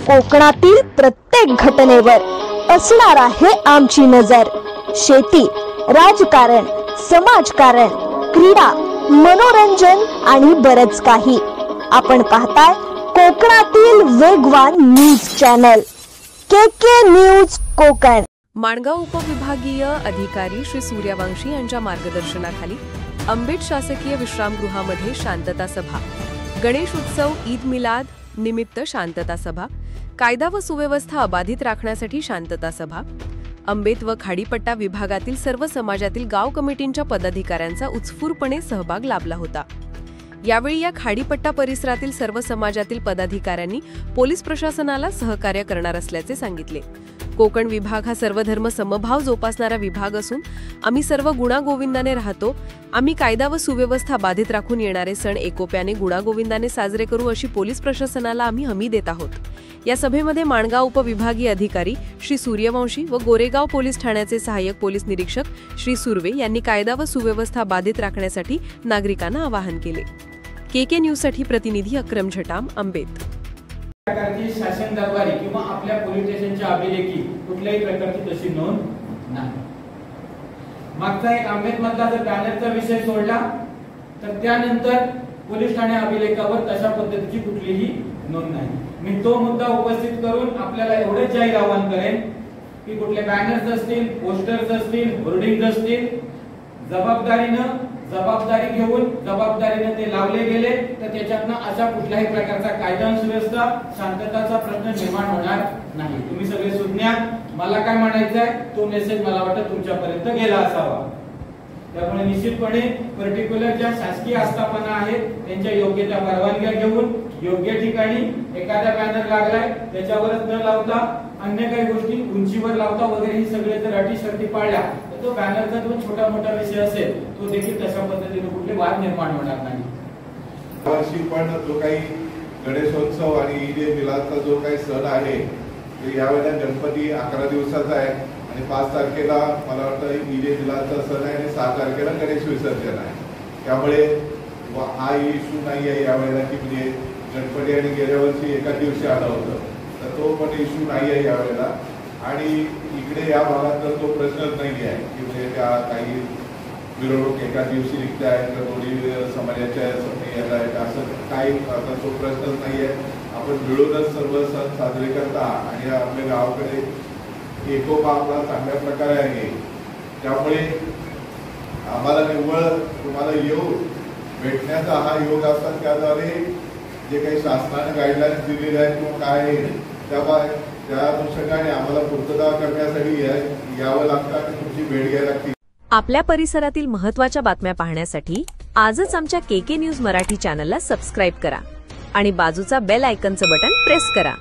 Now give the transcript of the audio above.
कोकणातील प्रत्येक घटनेवर असणार आहे आमची नजर। शेती, राजकारण, समाजकारण, क्रीडा, मनोरंजन आणि बरच काही। आपण पाहताय कोकणातील वेगवान news channel KK news Konkan. Mangaon उपविभागीय अधिकारी श्री सूर्यवंशी यांच्या मार्गदर्शनाखाली अंबेड शासकीय विश्रामगृहामध्ये शांतता सभा, गणेश उत्सव, ईद मिलाद निमित्त शांतता सभा, कायदा व सुव्यवस्था अबाधित राखण्यासाठी शांतता सभा, अंबेत व खाडीपट्टा विभागातील सर्व समाजातील गाव कमिटींच्या पदाधिकाऱ्यांचा उत्स्फूर्तपणे सहभाग लाभला होता। यावेळी या खाडीपट्टा परिसरातील सर्व समाजातील पदाधिकाऱ्यांनी पोलीस प्रशासनाला सहकार्य करणार असल्याचे सांगितले। कोकण विभाग हा सर्वधर्म समभाव जोपासणारा विभाग असून आम्ही सर्व गुणागोविंदाने राहतो। आम्ही कायदा व सुव्यवस्था बाधित राखून येणारे सण एकोप्याने गुणागोविंदाने साजरे करू अशी पोलीस प्रशासनाला आम्ही हमी देत आहोत। या सभेमध्ये माणगाव उपविभागीय अधिकारी श्री सूर्यवंशी व गोरेगाव पोलीस ठाण्याचे सहाय्यक पोलीस निरीक्षक श्री सुर्वे यांनी कायदा व सुव्यवस्था बाधित राखण्यासाठी नागरिकांना आवाहन केले। केके न्यूज साठी प्रतिनिधी अक्रम झटाम, अंबेत। प्रकारची शासन दरबारी किंवा आपल्या पोलीस स्टेशनच्या अभिलेखी कुठल्याही प्रकारची तशी नोंद नाही। मागचा एक अंबेत मधला जर बॅनरचा विषय सोडला तर त्यानंतर पोलीस ठाणे अभिलेखावर तशा पद्धतीची कुठलीही नोंद नाही। मी तो मुद्दा उपस्थित करून आपल्याला एवढेच जाहीर आवाहन करेन की कुठले बॅनर्स असतील, पोस्टर्स असतील, होर्डिंग्स असतील, जबाबदारी घेऊन जबाबदारीने ते लावले गेले तर त्याच्यातनं अशा कुठल्याही प्रकारचा कायदा सुव्यवस्था शांतताचा प्रश्न निर्माण होणार नाही। तुम्ही सगळे सुज्ञ, मला काय म्हणायचं आहे तो मेसेज मला वाटतं तुमच्यापर्यंत गेला असावा। त्यामुळे निश्चितपणे पर्टिक्युलर ज्या शासकीय आस्थापना आहेत त्यांच्या योग्य त्या परवानग्या घेऊन योग्य ठिकाणी एखादा बॅनर लागलाय त्याच्यावरच न लावता अन्य काही गोष्टी उंचीवर लावता वगैरे ही सगळे जर अटी शर्ती पाळल्या तर तो बॅनरचा जो छोटा मोठा विषय असेल तो देखील तशा पद्धतीने कुठले वाद निर्माण होणार नाही। यावर्षी पण जो काही गणेशोत्सव आणि ईद मिलादचा जो काही सण आहे तो यावेळेला गणपती 11 दिवसाचा आहे आणि 5 तारखेला मला वाटतं ईद मिलादचा सण आहे आणि 6 तारखेला गणेश विसर्जन आहे। त्यामुळे हा इश्यू नाही आहे यावेळेला की म्हणजे गणपती आणि गेल्या वर्षी एका दिवशी आला होतं तर तो पण इश्यू नाही आहे यावेळेला। आणि इकडे या भागात तर तो प्रश्नच नाही आहे की म्हणजे त्या काही मिरवणूक एका दिवशी निघत आहेत तर दोन्ही समाजाच्या येत आहेत असं काही आता तो प्रश्नच नाही आहे। आपण मिळूनच सर्व सण साजरे करता आणि आपल्या गावाकडे एकोपा आपला चांगल्या प्रकारे आहे। त्यामुळे आम्हाला निव्वळ तुम्हाला येऊन भेटण्याचा हा योग असतात त्याद्वारे जे काही शासनाने गाईडलाईन्स दिलेले आहेत किंवा काय त्या अनुषंगाने आम्हाला पूर्तता करण्यासाठी यावं लागतं आणि तुमची भेट घ्यायला लागते। आपल्या परिसरातील महत्त्वाच्या बातम्या पाहण्यासाठी आजच आमच्या केके न्यूज मराठी चॅनलला सबस्क्राईब करा आणि बाजूचा बेल आयकॉनचं बटन प्रेस करा।